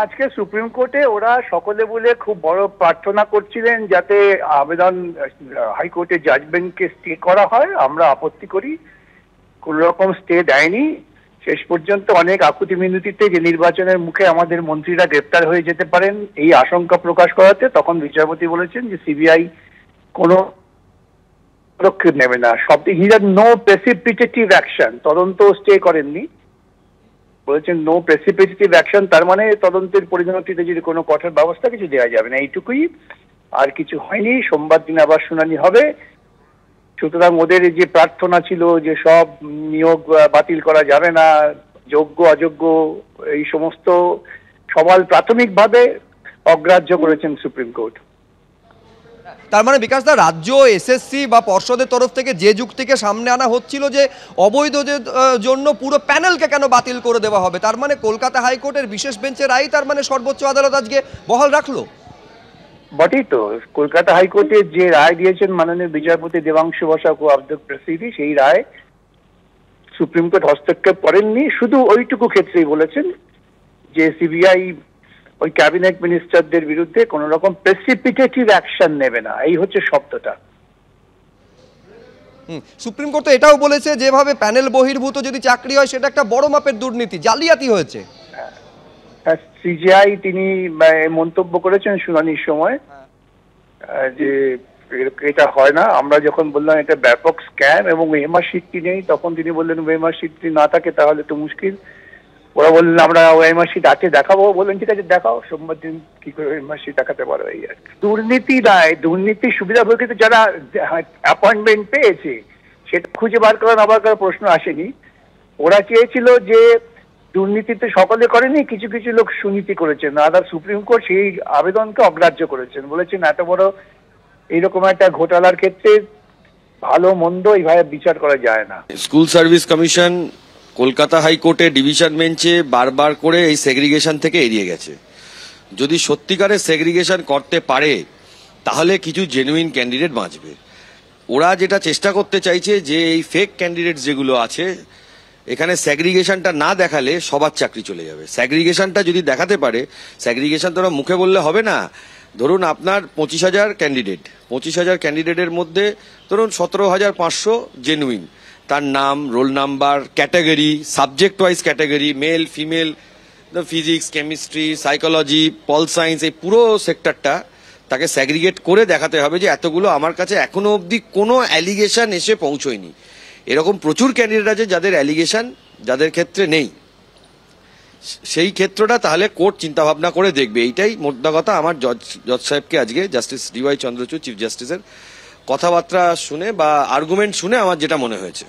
আজকে সুপ্রিম কোর্টে ওরা সকলে বলে খুব বড় প্রার্থনা করছিলেন যাতে আবেদন হাইকোর্টের জাজমেন্টকে স্টে করা হয়। আমরা আপত্তি করি, কোন রকম স্টে দেয়নি। শেষ পর্যন্ত অনেক আকুতি মিনতিতে যে নির্বাচনের মুখে আমাদের মন্ত্রীরা গ্রেপ্তার হয়ে যেতে পারেন এই আশঙ্কা প্রকাশ করাতে তখন বিচারপতি বলেছেন যে সিবিআই কোনো পদক্ষেপ নেবে না। হি হ্যাড নো প্রেসিপিটেটিভ অ্যাকশন, তদন্ত স্টে করেননি, বলেছেন নো প্রেসিপিটেটিভ অ্যাকশন, তার মানে তদন্তের পরিণতিতে যদি কোনো কঠোর ব্যবস্থা কিছু দেওয়া যাবে না, এইটুকুই, আর কিছু হয়নি। সোমবার দিন আবার শুনানি হবে। সুতরাং ওদের যে প্রার্থনা ছিল যে সব নিয়োগ বাতিল করা যাবে না, যোগ্য অযোগ্য এই সমস্ত সওয়াল প্রাথমিকভাবে অগ্রাহ্য করেছেন সুপ্রিম কোর্ট। তার মানে বিকাশ দা, রাজ্য এসএসসি বা পর্ষদের তরফ থেকে যে যুক্তিকে সামনে আনা হচ্ছিল যে অবৈধদের জন্য পুরো প্যানেলকে কেন বাতিল করে দেওয়া হবে, তার মানে কলকাতা হাইকোর্টের বিশেষ বেঞ্চের রায় তার মানে সর্বোচ্চ আদালত আজকে বহাল রাখলো। বটেই তো, কলকাতা হাইকোর্টে যে রায় দিয়েছেন মাননীয় বিচারপতি দেবাংশু বসাক ও আব্দুল প্রেসিডি, সেই রায় সুপ্রিম কোর্ট হস্তক্ষেপ করেননি। শুধু ওইটুকু ক্ষেত্রেই বলেছেন যে সিবিআই ওই ক্যাবিনেট মিনিস্টারদের বিরুদ্ধে কোন রকম প্রেসিপিটেটিভ অ্যাকশন নেবে না, এই হচ্ছে শব্দটা। সুপ্রিম কোর্ট তো এটাও বলেছে যেভাবে প্যানেল বহির্ভূত যদি চাকরি হয় সেটা একটা বড় মাপের দুর্নীতি, জালিয়াতি হয়েছে। সিজিআই তিনি মন্তব্য করেছেন শুনানির সময় যে এটা হয় না। আমরা যখন বললাম এটা ব্যাপক স্ক্যাম এবং ওএমআর শিটটি নেই, তখন তিনি বললেন ওএমআর শিটটি না থাকে তাহলে তো মুশকিল। ওরা বললেন আমরা ওএমআর শিট আছে দেখাবো, বললেন ঠিক আছে দেখাও। সোমবার দিন কি করে ওএমআর শিট দেখাতে পারো, এই আর কি। দুর্নীতি নয়, দুর্নীতির সুবিধাভোগী যারা অ্যাপয়েন্টমেন্ট পেয়েছে সেটা খুঁজে বার করা না বার করার প্রশ্ন আসেনি। ওরা চেয়েছিল যে দুর্নীতিতে সকলে করেনি, কিছু কিছু লোক সুনীতি করেছেন, আদার সুপ্রিম কোর্ট সেই আবেদনকে অগ্রাহ্য করেছেন, বলেছেন এত বড় এইরকম একটা ঘোটালার ক্ষেত্রে ভালো মন্দ এইভাবে বিচার করা যায় না। স্কুল সার্ভিস কমিশন কলকাতা হাইকোর্টে ডিভিশন বেঞ্চে বারবার করে এই সেগ্রিগেশন থেকে এড়িয়ে গেছে। যদি সত্যিকারের সেগ্রিগেশন করতে পারে তাহলে কিছু জেনুইন ক্যান্ডিডেট বাঁচবে। ওরা যেটা চেষ্টা করতে চাইছে যে এই ফেক ক্যান্ডিডেট যেগুলো আছে এখানে সেগ্রিগেশনটা না দেখালে সবার চাকরি চলে যাবে। সেগ্রিগেশনটা যদি দেখাতে পারে, সেগ্রিগেশন তো মুখে বললে হবে না। ধরুন আপনার 25,000 ক্যান্ডিডেট, 25,000 ক্যান্ডিডেটের মধ্যে ধরুন 17,500 জেনুইন, তার নাম, roll number, category, subject wise category, male female, physics, chemistry, psychology, pol science, এই পুরো সেক্টরটা তাকে স্যাগ্রিগেট করে দেখাতে হবে যে এতগুলো আমার কাছে এখনো অবধি কোনো অ্যালিগেশন এসে পৌঁছয়নি। এরকম প্রচুর ক্যান্ডিডেট আছে যাদের অ্যালিগেশন যাদের ক্ষেত্রে নেই, সেই ক্ষেত্রটা তাহলে কোর্ট চিন্তা ভাবনা করে দেখবে। এইটাই মোদ্দা কথা। আমার জজ সাহেবকে আজকে জাস্টিস ডিওয়াই চন্দ্রচূড় চিফ জাস্টিসের কথাবার্তা শুনে বা আর্গুমেন্ট শুনে আমার যেটা মনে হয়েছে।